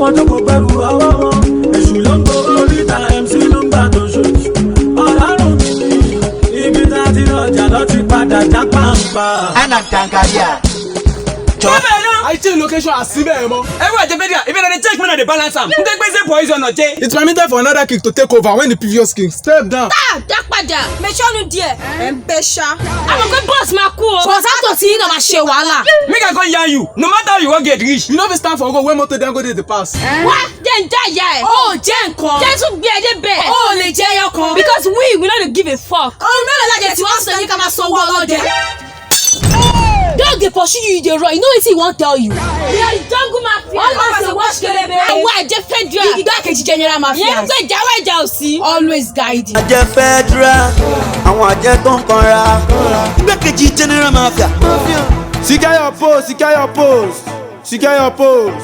wọn jókòó pẹ̀lú ọwọ́ wọn èṣù ló ń gbowó oríta MC ló ń gbà tó ṣòṣì ọlọ́run ibi tá a ti rọjà lọ ti padà já pàǹpà. Anna Tangaria. I change location as Sibe Emo. Everyone, if they take me, they balance them. They say poison or J. It's permitted for another king to take over when the previous king step down. Dápadà, mẹ́sàn nu díẹ̀. Mbẹ́sà. Àwọn pé boss máa kú o. Boss àtọ̀ tí iná máa ṣe wàhálà. Make I go yarn you. No matter how you won't get rich. You know if stand for go when motor then go dey the pass. Wá jẹ́ ń já ìyá ẹ̀. Ó jẹ́ nǹkan. Jẹ́ tún gbé ẹdẹ bẹ́ẹ̀. Ó lè jẹ́ ẹyọ kan. Because we no dey give a fuck. Ọ̀run mélòó lájẹ tí wọ́n sọ ní ká máa sanwó ọlọ́dẹ. Dog dey pursue you dey run, you know wetin he wan tell you. We are the jungle mafia. Always dey watch kelebe. Àwọn àjẹ federal. Igbákejì general mafia. Yẹn ń gbé ìjáwé ìjà òsì. Always guiding. Àjẹ federal, àwọn àjẹ tó ń kanra. Igbákejì general mafia. Secure your post, secure your post, secure your post.